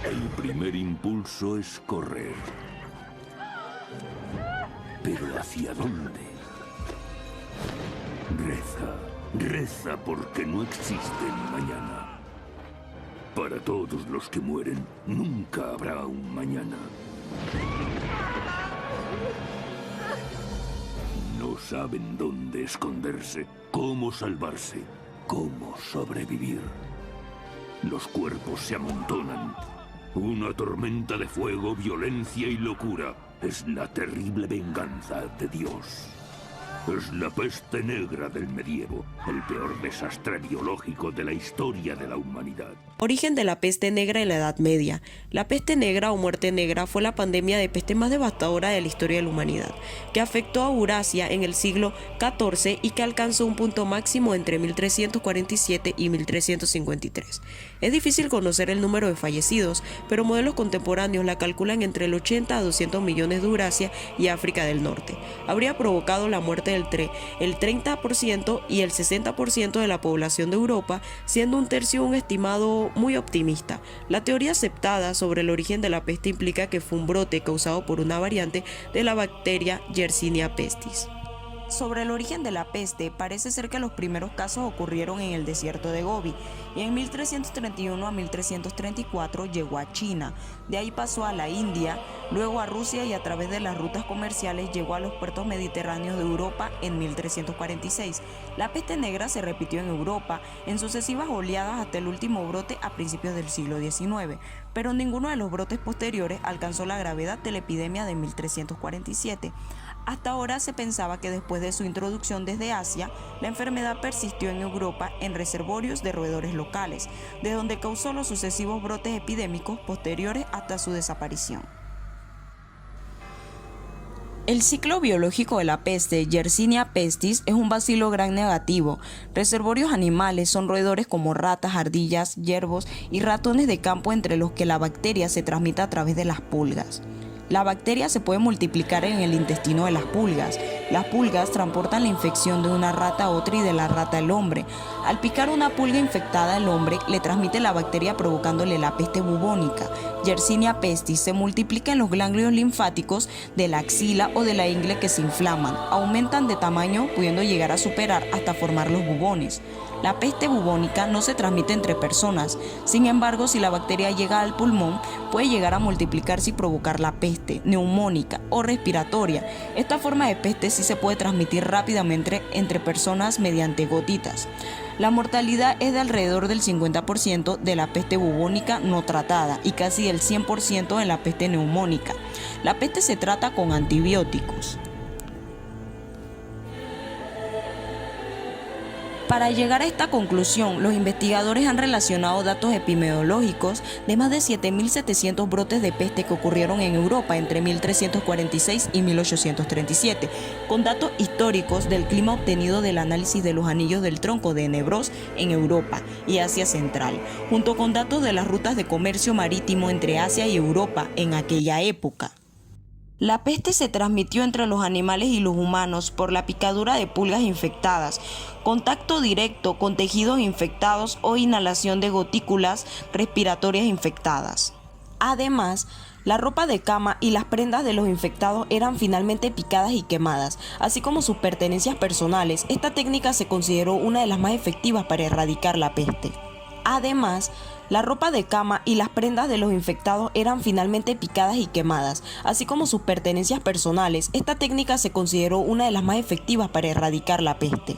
El primer impulso es correr. ¿Pero hacia dónde? Reza porque no existe el mañana. Para todos los que mueren, nunca habrá un mañana. No saben dónde esconderse, cómo salvarse, cómo sobrevivir. Los cuerpos se amontonan. Una tormenta de fuego, violencia y locura. Es la terrible venganza de Dios. Es la peste negra del medievo, el peor desastre biológico de la historia de la humanidad. Origen de la peste negra en la Edad Media. La peste negra o muerte negra fue la pandemia de peste más devastadora de la historia de la humanidad, que afectó a Eurasia en el siglo XIV y que alcanzó un punto máximo entre 1347 y 1353. Es difícil conocer el número de fallecidos, pero modelos contemporáneos la calculan entre el 80 a 200 millones de Eurasia y África del Norte. Habría provocado la muerte entre el 30% y el 60% de la población de Europa, siendo un tercio un estimado muy optimista. La teoría aceptada sobre el origen de la peste implica que fue un brote causado por una variante de la bacteria Yersinia pestis. Sobre el origen de la peste, parece ser que los primeros casos ocurrieron en el desierto de Gobi y en 1331 a 1334 llegó a China. De ahí pasó a la India, luego a Rusia y a través de las rutas comerciales llegó a los puertos mediterráneos de Europa en 1346. La peste negra se repitió en Europa en sucesivas oleadas hasta el último brote a principios del siglo XIX, pero ninguno de los brotes posteriores alcanzó la gravedad de la epidemia de 1347. Hasta ahora se pensaba que después de su introducción desde Asia, la enfermedad persistió en Europa en reservorios de roedores locales, de donde causó los sucesivos brotes epidémicos posteriores hasta su desaparición. El ciclo biológico de la peste, Yersinia pestis, es un bacilo gram negativo. Reservorios animales son roedores como ratas, ardillas, ciervos y ratones de campo, entre los que la bacteria se transmite a través de las pulgas. La bacteria se puede multiplicar en el intestino de las pulgas. Las pulgas transportan la infección de una rata a otra y de la rata al hombre. Al picar una pulga infectada al hombre, le transmite la bacteria provocándole la peste bubónica. Yersinia pestis se multiplica en los ganglios linfáticos de la axila o de la ingle, que se inflaman, aumentan de tamaño pudiendo llegar a superar hasta formar los bubones. La peste bubónica no se transmite entre personas, sin embargo, si la bacteria llega al pulmón, puede llegar a multiplicarse y provocar la peste neumónica o respiratoria. Esta forma de peste sí se puede transmitir rápidamente entre personas mediante gotitas. La mortalidad es de alrededor del 50% de la peste bubónica no tratada y casi del 100% de la peste neumónica. La peste se trata con antibióticos. Para llegar a esta conclusión, los investigadores han relacionado datos epidemiológicos de más de 7.700 brotes de peste que ocurrieron en Europa entre 1346 y 1837, con datos históricos del clima obtenido del análisis de los anillos del tronco de Enebros en Europa y Asia Central, junto con datos de las rutas de comercio marítimo entre Asia y Europa en aquella época. La peste se transmitió entre los animales y los humanos por la picadura de pulgas infectadas, contacto directo con tejidos infectados o inhalación de gotículas respiratorias infectadas. Además, la ropa de cama y las prendas de los infectados eran finalmente picadas y quemadas, así como sus pertenencias personales. Esta técnica se consideró una de las más efectivas para erradicar la peste. Además, la ropa de cama y las prendas de los infectados eran finalmente picadas y quemadas, así como sus pertenencias personales. Esta técnica se consideró una de las más efectivas para erradicar la peste.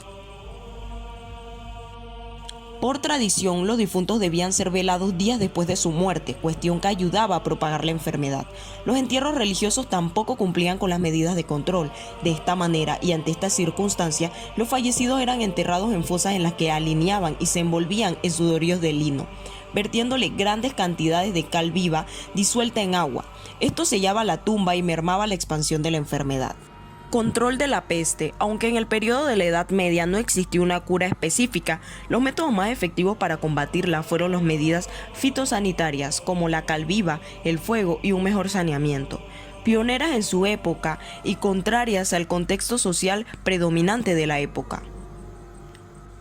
Por tradición, los difuntos debían ser velados días después de su muerte, cuestión que ayudaba a propagar la enfermedad. Los entierros religiosos tampoco cumplían con las medidas de control. De esta manera y ante esta circunstancia, los fallecidos eran enterrados en fosas en las que alineaban y se envolvían en sudoríos de lino, vertiéndole grandes cantidades de cal viva disuelta en agua. Esto sellaba la tumba y mermaba la expansión de la enfermedad. Control de la peste. Aunque en el periodo de la Edad Media no existió una cura específica, los métodos más efectivos para combatirla fueron las medidas fitosanitarias, como la cal viva, el fuego y un mejor saneamiento. Pioneras en su época y contrarias al contexto social predominante de la época.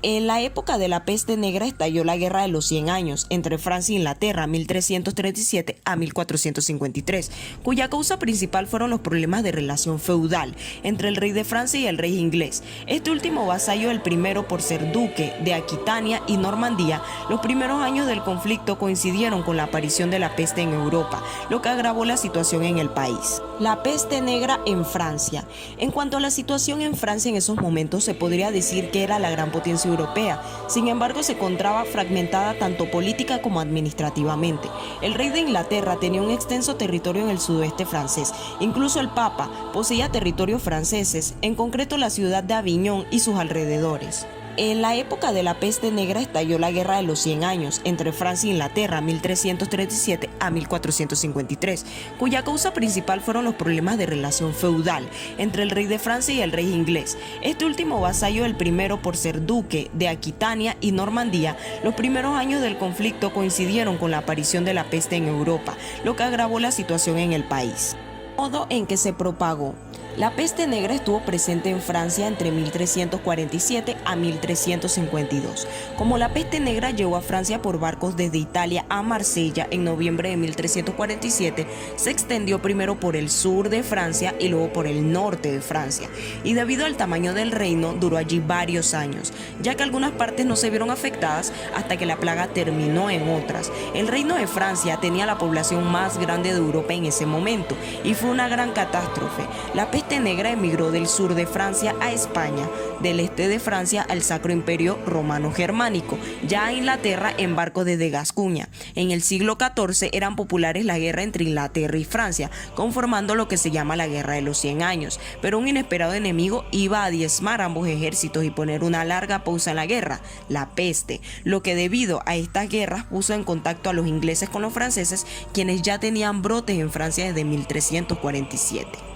En la época de la peste negra estalló la Guerra de los 100 años entre Francia e Inglaterra, 1337 a 1453, cuya causa principal fueron los problemas de relación feudal entre el rey de Francia y el rey inglés. Este último vasallo del primero por ser duque de Aquitania y Normandía. Los primeros años del conflicto coincidieron con la aparición de la peste en Europa, lo que agravó la situación en el país. La peste negra en Francia. En cuanto a la situación en Francia en esos momentos, se podría decir que era la gran potencia europea. Sin embargo, se encontraba fragmentada tanto política como administrativamente. El rey de Inglaterra tenía un extenso territorio en el sudoeste francés. Incluso el Papa poseía territorios franceses, en concreto la ciudad de Aviñón y sus alrededores. En la época de la peste negra estalló la Guerra de los 100 años entre Francia e Inglaterra, 1337 a 1453, cuya causa principal fueron los problemas de relación feudal entre el rey de Francia y el rey inglés. Este último vasallo del primero por ser duque de Aquitania y Normandía. Los primeros años del conflicto coincidieron con la aparición de la peste en Europa, lo que agravó la situación en el país. Modo en que se propagó. La peste negra estuvo presente en Francia entre 1347 a 1352. Como la peste negra llegó a Francia por barcos desde Italia a Marsella en noviembre de 1347, se extendió primero por el sur de Francia y luego por el norte de Francia. Y debido al tamaño del reino, duró allí varios años, ya que algunas partes no se vieron afectadas hasta que la plaga terminó en otras. El reino de Francia tenía la población más grande de Europa en ese momento y fue una gran catástrofe. La peste negra emigró del sur de Francia a España, del este de Francia al Sacro Imperio Romano Germánico, ya a Inglaterra en barcos desde Gascuña. En el siglo XIV eran populares la guerra entre Inglaterra y Francia, conformando lo que se llama la Guerra de los 100 años, pero un inesperado enemigo iba a diezmar ambos ejércitos y poner una larga pausa en la guerra, la peste, lo que debido a estas guerras puso en contacto a los ingleses con los franceses, quienes ya tenían brotes en Francia desde 1347.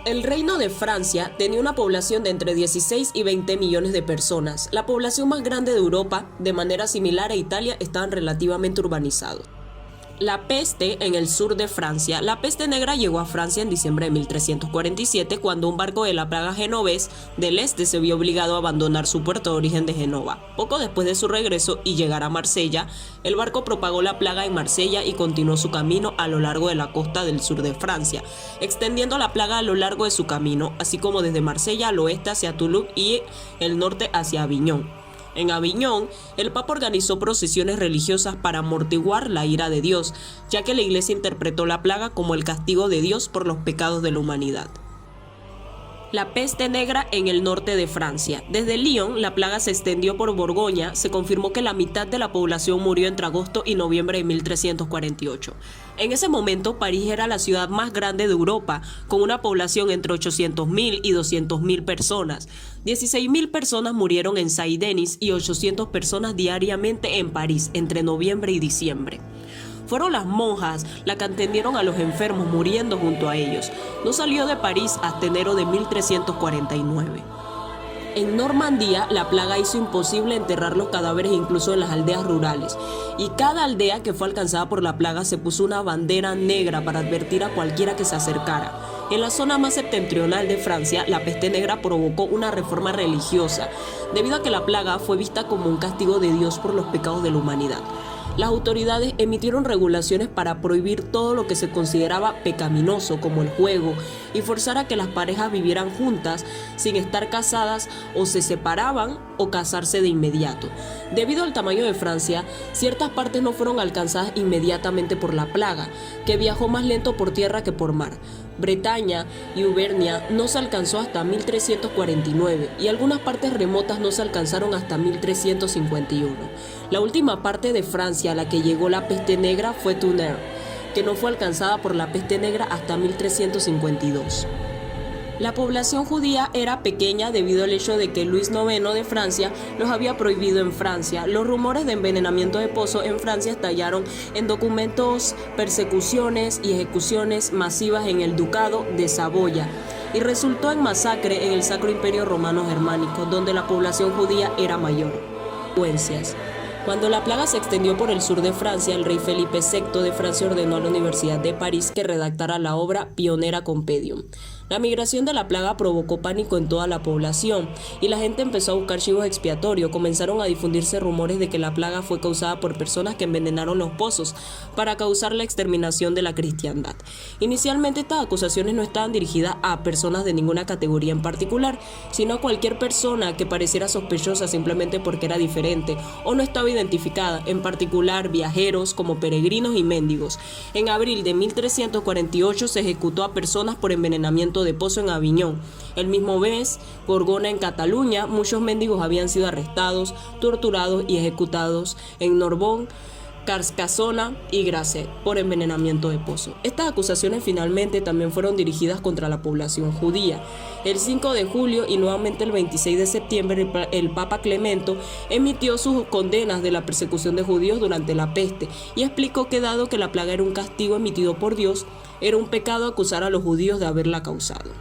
El Reino de Francia tenía una población de entre 16 y 20 millones de personas. La población más grande de Europa, de manera similar a Italia, estaban relativamente urbanizados. La peste en el sur de Francia. La peste negra llegó a Francia en diciembre de 1347, cuando un barco de la plaga genovés del este se vio obligado a abandonar su puerto de origen de Génova. Poco después de su regreso y llegar a Marsella, el barco propagó la plaga en Marsella y continuó su camino a lo largo de la costa del sur de Francia, extendiendo la plaga a lo largo de su camino, así como desde Marsella al oeste hacia Toulouse y el norte hacia Aviñón. En Aviñón, el Papa organizó procesiones religiosas para amortiguar la ira de Dios, ya que la Iglesia interpretó la plaga como el castigo de Dios por los pecados de la humanidad. La peste negra en el norte de Francia. Desde Lyon, la plaga se extendió por Borgoña. Se confirmó que la mitad de la población murió entre agosto y noviembre de 1348. En ese momento, París era la ciudad más grande de Europa, con una población entre 800.000 y 200.000 personas. 16.000 personas murieron en Saint-Denis y 800 personas diariamente en París entre noviembre y diciembre. Fueron las monjas las que atendieron a los enfermos muriendo junto a ellos. No salió de París hasta enero de 1349. En Normandía, la plaga hizo imposible enterrar los cadáveres incluso en las aldeas rurales, y cada aldea que fue alcanzada por la plaga se puso una bandera negra para advertir a cualquiera que se acercara. En la zona más septentrional de Francia, la peste negra provocó una reforma religiosa, debido a que la plaga fue vista como un castigo de Dios por los pecados de la humanidad. Las autoridades emitieron regulaciones para prohibir todo lo que se consideraba pecaminoso, como el juego, y forzar a que las parejas vivieran juntas sin estar casadas, o se separaban o casarse de inmediato. Debido al tamaño de Francia, ciertas partes no fueron alcanzadas inmediatamente por la plaga, que viajó más lento por tierra que por mar. Bretaña y Auvernia no se alcanzó hasta 1349 y algunas partes remotas no se alcanzaron hasta 1351. La última parte de Francia a la que llegó la peste negra fue Tonnerre, que no fue alcanzada por la peste negra hasta 1352. La población judía era pequeña debido al hecho de que Luis IX de Francia los había prohibido en Francia. Los rumores de envenenamiento de pozos en Francia estallaron en documentos, persecuciones y ejecuciones masivas en el Ducado de Saboya, y resultó en masacre en el Sacro Imperio Romano Germánico, donde la población judía era mayor. Cuando la plaga se extendió por el sur de Francia, el rey Felipe VI de Francia ordenó a la Universidad de París que redactara la obra Pionera Compendium. La migración de la plaga provocó pánico en toda la población y la gente empezó a buscar chivos expiatorios. Comenzaron a difundirse rumores de que la plaga fue causada por personas que envenenaron los pozos para causar la exterminación de la cristiandad. Inicialmente estas acusaciones no estaban dirigidas a personas de ninguna categoría en particular, sino a cualquier persona que pareciera sospechosa simplemente porque era diferente o no estaba identificada, en particular viajeros como peregrinos y mendigos. En abril de 1348 se ejecutó a personas por envenenamiento de pozo en Aviñón. El mismo mes, Gorgona en Cataluña, muchos mendigos habían sido arrestados, torturados y ejecutados en Norbón, Carcassona y Grasse por envenenamiento de pozo. Estas acusaciones finalmente también fueron dirigidas contra la población judía. El 5 de julio y nuevamente el 26 de septiembre el Papa Clemento emitió sus condenas de la persecución de judíos durante la peste y explicó que dado que la plaga era un castigo emitido por Dios, era un pecado acusar a los judíos de haberla causado.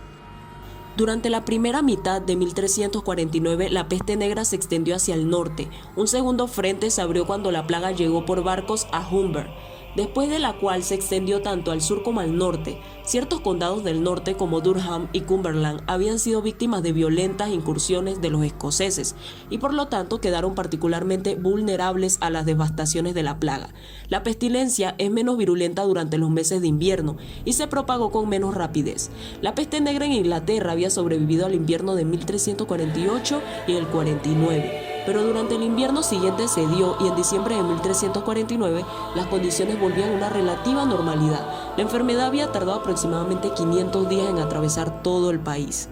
Durante la primera mitad de 1349, la peste negra se extendió hacia el norte. Un segundo frente se abrió cuando la plaga llegó por barcos a Humber, después de la cual se extendió tanto al sur como al norte. Ciertos condados del norte como Durham y Cumberland habían sido víctimas de violentas incursiones de los escoceses y por lo tanto quedaron particularmente vulnerables a las devastaciones de la plaga. La pestilencia es menos virulenta durante los meses de invierno y se propagó con menos rapidez. La peste negra en Inglaterra había sobrevivido al invierno de 1348 y el 49. Pero durante el invierno siguiente cedió y en diciembre de 1349 las condiciones volvían a una relativa normalidad. La enfermedad había tardado aproximadamente 500 días en atravesar todo el país.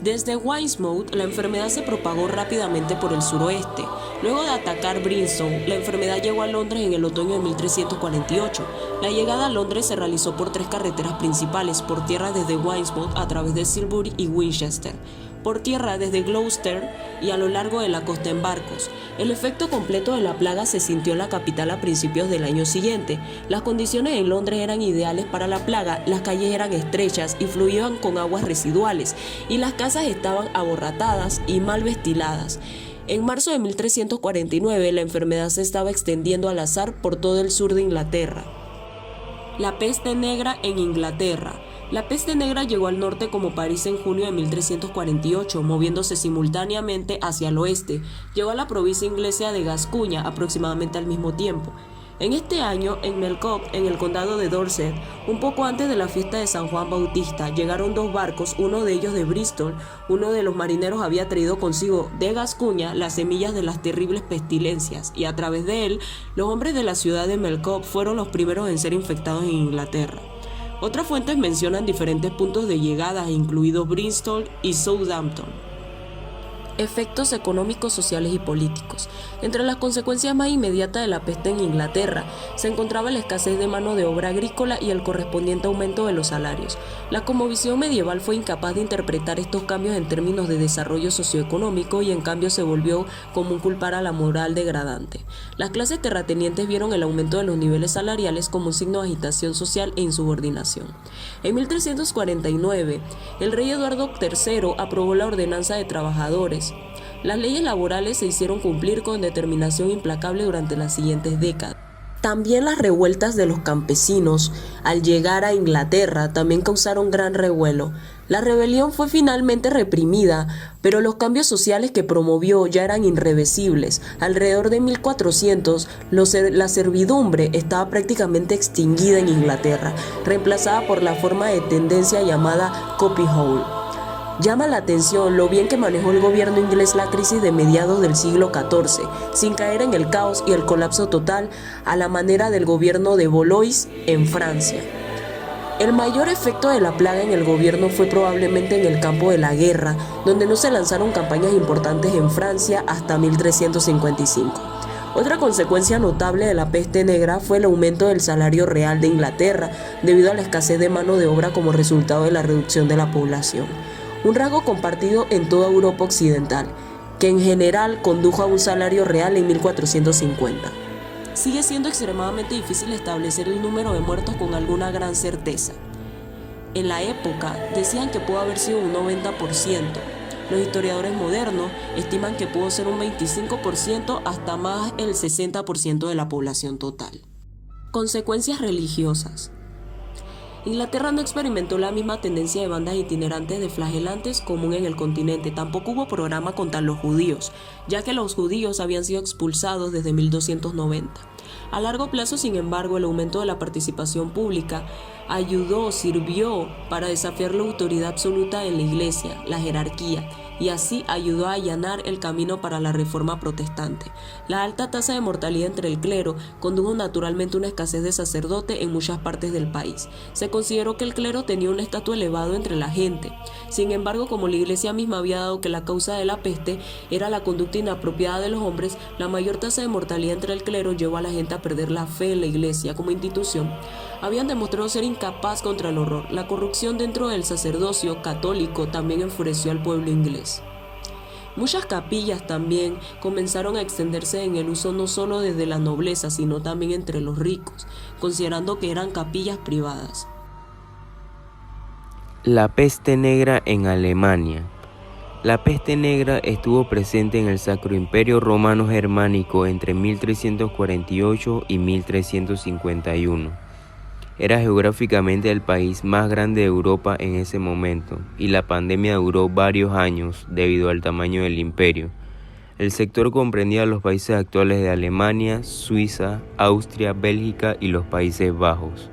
Desde Weymouth, la enfermedad se propagó rápidamente por el suroeste. Luego de atacar Bristol, la enfermedad llegó a Londres en el otoño de 1348. La llegada a Londres se realizó por 3 carreteras principales, por tierra desde Weymouth a través de Silbury y Winchester, por tierra desde Gloucester y a lo largo de la costa en barcos. El efecto completo de la plaga se sintió en la capital a principios del año siguiente. Las condiciones en Londres eran ideales para la plaga, las calles eran estrechas y fluían con aguas residuales, y las casas estaban aborratadas y mal ventiladas. En marzo de 1349 la enfermedad se estaba extendiendo al azar por todo el sur de Inglaterra. La peste negra en Inglaterra. La peste negra llegó al norte como París en junio de 1348, moviéndose simultáneamente hacia el oeste. Llegó a la provincia inglesa de Gascuña aproximadamente al mismo tiempo. En este año, en Melcock, en el condado de Dorset, un poco antes de la fiesta de San Juan Bautista, llegaron 2 barcos, uno de ellos de Bristol. Uno de los marineros había traído consigo de Gascuña las semillas de las terribles pestilencias, y a través de él, los hombres de la ciudad de Melcock fueron los primeros en ser infectados en Inglaterra. Otras fuentes mencionan diferentes puntos de llegada, incluidos Bristol y Southampton. Efectos económicos, sociales y políticos. Entre las consecuencias más inmediatas de la peste en Inglaterra se encontraba la escasez de mano de obra agrícola y el correspondiente aumento de los salarios. La cosmovisión medieval fue incapaz de interpretar estos cambios en términos de desarrollo socioeconómico y en cambio se volvió común culpar a la moral degradante. Las clases terratenientes vieron el aumento de los niveles salariales como un signo de agitación social e insubordinación. En 1349, el rey Eduardo III aprobó la Ordenanza de Trabajadores. Las leyes laborales se hicieron cumplir con determinación implacable durante las siguientes décadas. También las revueltas de los campesinos al llegar a Inglaterra también causaron gran revuelo. La rebelión fue finalmente reprimida, pero los cambios sociales que promovió ya eran irreversibles. Alrededor de 1400, la servidumbre estaba prácticamente extinguida en Inglaterra, reemplazada por la forma de tendencia llamada copyhold. Llama la atención lo bien que manejó el gobierno inglés la crisis de mediados del siglo XIV, sin caer en el caos y el colapso total a la manera del gobierno de Valois en Francia. El mayor efecto de la plaga en el gobierno fue probablemente en el campo de la guerra, donde no se lanzaron campañas importantes en Francia hasta 1355. Otra consecuencia notable de la peste negra fue el aumento del salario real de Inglaterra, debido a la escasez de mano de obra como resultado de la reducción de la población. Un rasgo compartido en toda Europa occidental, que en general condujo a un salario real en 1450. Sigue siendo extremadamente difícil establecer el número de muertos con alguna gran certeza. En la época decían que pudo haber sido un 90%. Los historiadores modernos estiman que pudo ser un 25% hasta más el 60% de la población total. Consecuencias religiosas. Inglaterra no experimentó la misma tendencia de bandas itinerantes de flagelantes común en el continente. Tampoco hubo programa contra los judíos, ya que los judíos habían sido expulsados desde 1290. A largo plazo, sin embargo, el aumento de la participación pública sirvió para desafiar la autoridad absoluta en la Iglesia, la jerarquía, y así ayudó a allanar el camino para la reforma protestante. La alta tasa de mortalidad entre el clero condujo naturalmente a una escasez de sacerdotes en muchas partes del país. Se consideró que el clero tenía un estatus elevado entre la gente. Sin embargo, como la Iglesia misma había dado que la causa de la peste era la conducta inapropiada de los hombres, la mayor tasa de mortalidad entre el clero llevó a la gente a perder la fe en la Iglesia como institución. Habían demostrado ser incapaz contra el horror. La corrupción dentro del sacerdocio católico también enfureció al pueblo inglés. Muchas capillas también comenzaron a extenderse en el uso no solo desde la nobleza, sino también entre los ricos, considerando que eran capillas privadas. La peste negra en Alemania. La peste negra estuvo presente en el Sacro Imperio Romano Germánico entre 1348 y 1351. Era geográficamente el país más grande de Europa en ese momento, y la pandemia duró varios años debido al tamaño del imperio. El sector comprendía los países actuales de Alemania, Suiza, Austria, Bélgica y los Países Bajos.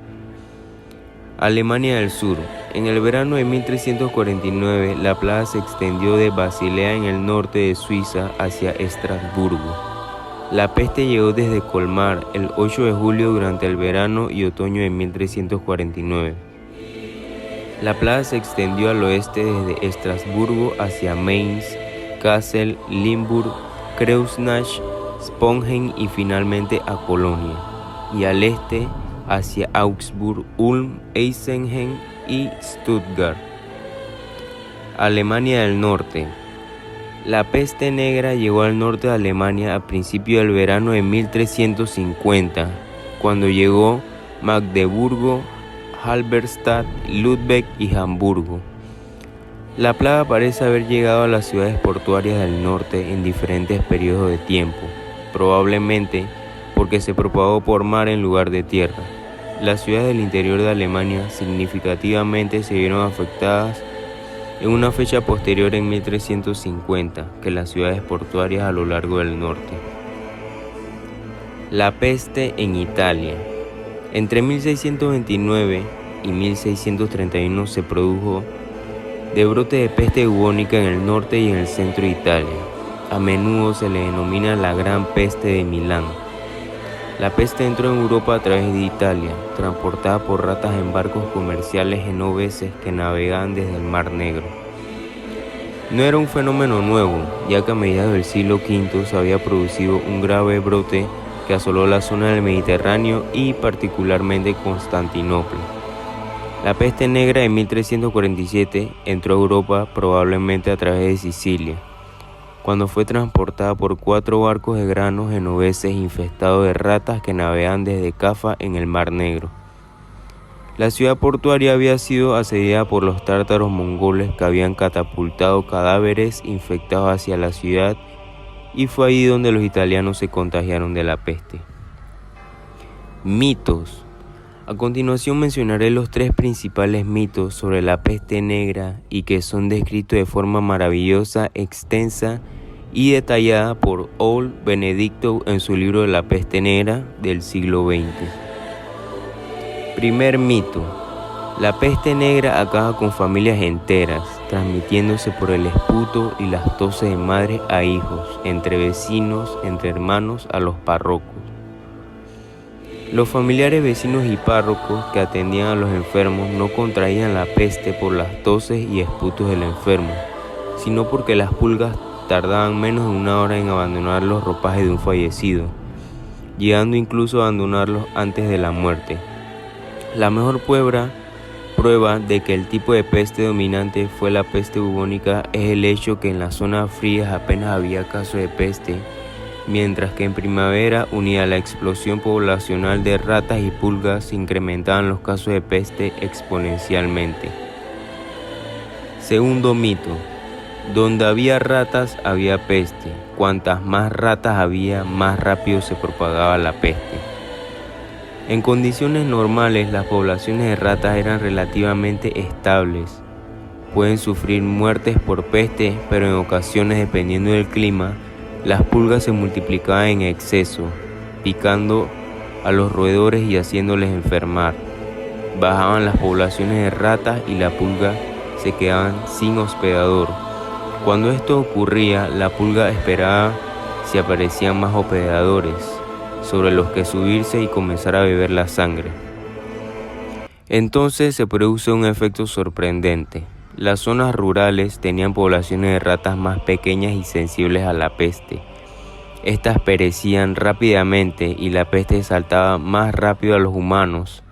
Alemania del Sur. En el verano de 1349, la plaga se extendió de Basilea en el norte de Suiza hacia Estrasburgo. La peste llegó desde Colmar el 8 de julio durante el verano y otoño de 1349. La plaga se extendió al oeste desde Estrasburgo hacia Mainz, Kassel, Limburg, Kreuznach, Sponheim y finalmente a Colonia, y al este hacia Augsburg, Ulm, Eisenheim y Stuttgart. Alemania del Norte. La peste negra llegó al norte de Alemania a principios del verano de 1350, cuando llegó Magdeburgo, Halberstadt, Lübeck y Hamburgo. La plaga parece haber llegado a las ciudades portuarias del norte en diferentes periodos de tiempo, probablemente porque se propagó por mar en lugar de tierra. Las ciudades del interior de Alemania significativamente se vieron afectadas en una fecha posterior en 1350 que las ciudades portuarias a lo largo del norte. La peste en Italia. Entre 1629 y 1631 se produjo de brote de peste bubónica en el norte y en el centro de Italia. A menudo se le denomina la Gran Peste de Milán. La peste entró en Europa a través de Italia, transportada por ratas en barcos comerciales genoveses que navegaban desde el Mar Negro. No era un fenómeno nuevo, ya que a mediados del siglo V se había producido un grave brote que asoló la zona del Mediterráneo y particularmente Constantinopla. La peste negra de 1347 entró a Europa probablemente a través de Sicilia, cuando fue transportada por 4 barcos de granos genoveses infestados de ratas que navegaban desde Cafa en el Mar Negro. La ciudad portuaria había sido asediada por los tártaros mongoles que habían catapultado cadáveres infectados hacia la ciudad, y fue ahí donde los italianos se contagiaron de la peste. Mitos. A continuación mencionaré los 3 principales mitos sobre la peste negra y que son descritos de forma maravillosa, extensa y detallada por Ole Benedicto en su libro de la peste negra del siglo XX. Primer mito. La peste negra acaba con familias enteras, transmitiéndose por el esputo y las toses de madres a hijos, entre vecinos, entre hermanos, a los párrocos. Los familiares, vecinos y párrocos que atendían a los enfermos no contraían la peste por las toses y esputos del enfermo, sino porque las pulgas tardaban menos de 1 hora en abandonar los ropajes de un fallecido, llegando incluso a abandonarlos antes de la muerte. La mejor prueba de que el tipo de peste dominante fue la peste bubónica es el hecho que en las zonas frías apenas había casos de peste, mientras que en primavera, unida a la explosión poblacional de ratas y pulgas, se incrementaban los casos de peste exponencialmente. Segundo mito. Donde había ratas había peste. Cuantas más ratas había, más rápido se propagaba la peste. En condiciones normales, las poblaciones de ratas eran relativamente estables. Pueden sufrir muertes por peste, pero en ocasiones, dependiendo del clima, las pulgas se multiplicaban en exceso, picando a los roedores y haciéndoles enfermar. Bajaban las poblaciones de ratas y la pulga se quedaban sin hospedador. Cuando esto ocurría, la pulga esperaba si aparecían más hospedadores, sobre los que subirse y comenzar a beber la sangre. Entonces se produce un efecto sorprendente. Las zonas rurales tenían poblaciones de ratas más pequeñas y sensibles a la peste. Estas perecían rápidamente y la peste saltaba más rápido a los humanos.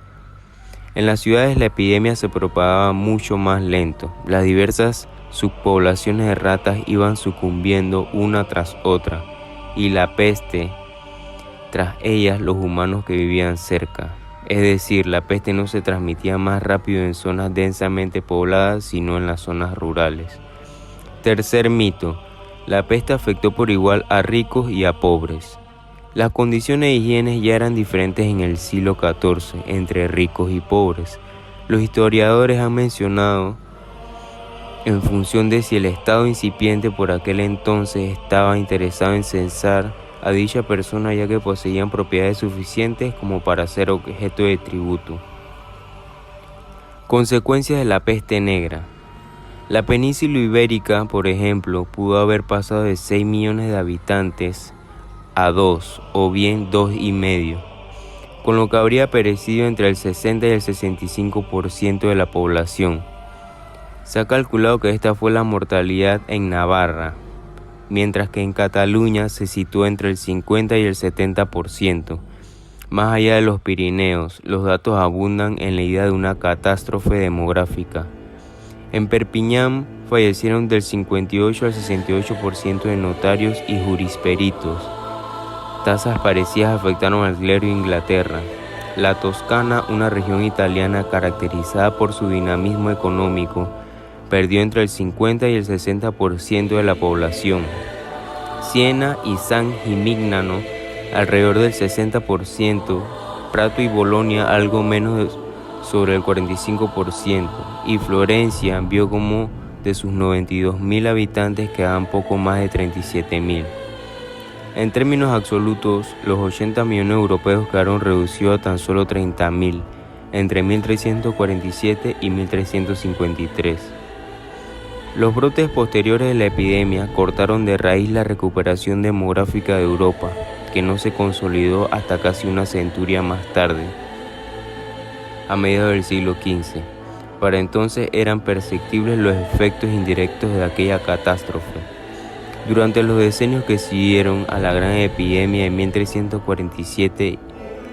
En las ciudades la epidemia se propagaba mucho más lento. Las diversas subpoblaciones de ratas iban sucumbiendo una tras otra y la peste tras ellas los humanos que vivían cerca. Es decir, la peste no se transmitía más rápido en zonas densamente pobladas, sino en las zonas rurales. Tercer mito: la peste afectó por igual a ricos y a pobres. Las condiciones de higiene ya eran diferentes en el siglo XIV entre ricos y pobres. Los historiadores han mencionado, en función de si el Estado incipiente por aquel entonces estaba interesado en censar a dicha persona, ya que poseían propiedades suficientes como para ser objeto de tributo. Consecuencias de la peste negra. La península ibérica, por ejemplo, pudo haber pasado de 6 millones de habitantes a 2 o bien 2,5, con lo que habría perecido entre el 60 y el 65% de la población. Se ha calculado que esta fue la mortalidad en Navarra, mientras que en Cataluña se situó entre el 50 y el 70%. Más allá de los Pirineos, los datos abundan en la idea de una catástrofe demográfica. En Perpiñán fallecieron del 58 al 68% de notarios y jurisperitos. Tasas parecidas afectaron al clero de Inglaterra. La Toscana, una región italiana caracterizada por su dinamismo económico, perdió entre el 50 y el 60% de la población. Siena y San Gimignano, alrededor del 60%, Prato y Bolonia algo menos sobre el 45%, y Florencia vio como de sus 92.000 habitantes quedaban poco más de 37.000. En términos absolutos, los 80 millones europeos quedaron reducidos a tan solo 30.000 entre 1347 y 1353. Los brotes posteriores de la epidemia cortaron de raíz la recuperación demográfica de Europa, que no se consolidó hasta casi una centuria más tarde, a mediados del siglo XV. Para entonces eran perceptibles los efectos indirectos de aquella catástrofe. Durante los decenios que siguieron a la gran epidemia de 1347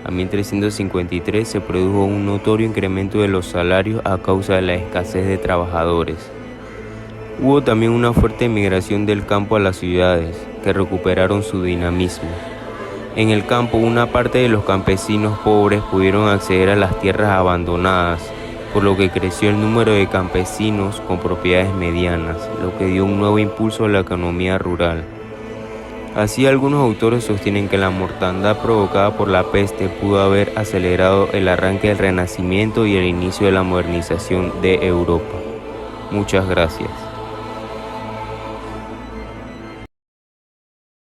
a 1353 se produjo un notorio incremento de los salarios a causa de la escasez de trabajadores. Hubo también una fuerte migración del campo a las ciudades, que recuperaron su dinamismo. En el campo, una parte de los campesinos pobres pudieron acceder a las tierras abandonadas, por lo que creció el número de campesinos con propiedades medianas, lo que dio un nuevo impulso a la economía rural. Así, algunos autores sostienen que la mortandad provocada por la peste pudo haber acelerado el arranque del Renacimiento y el inicio de la modernización de Europa. Muchas gracias.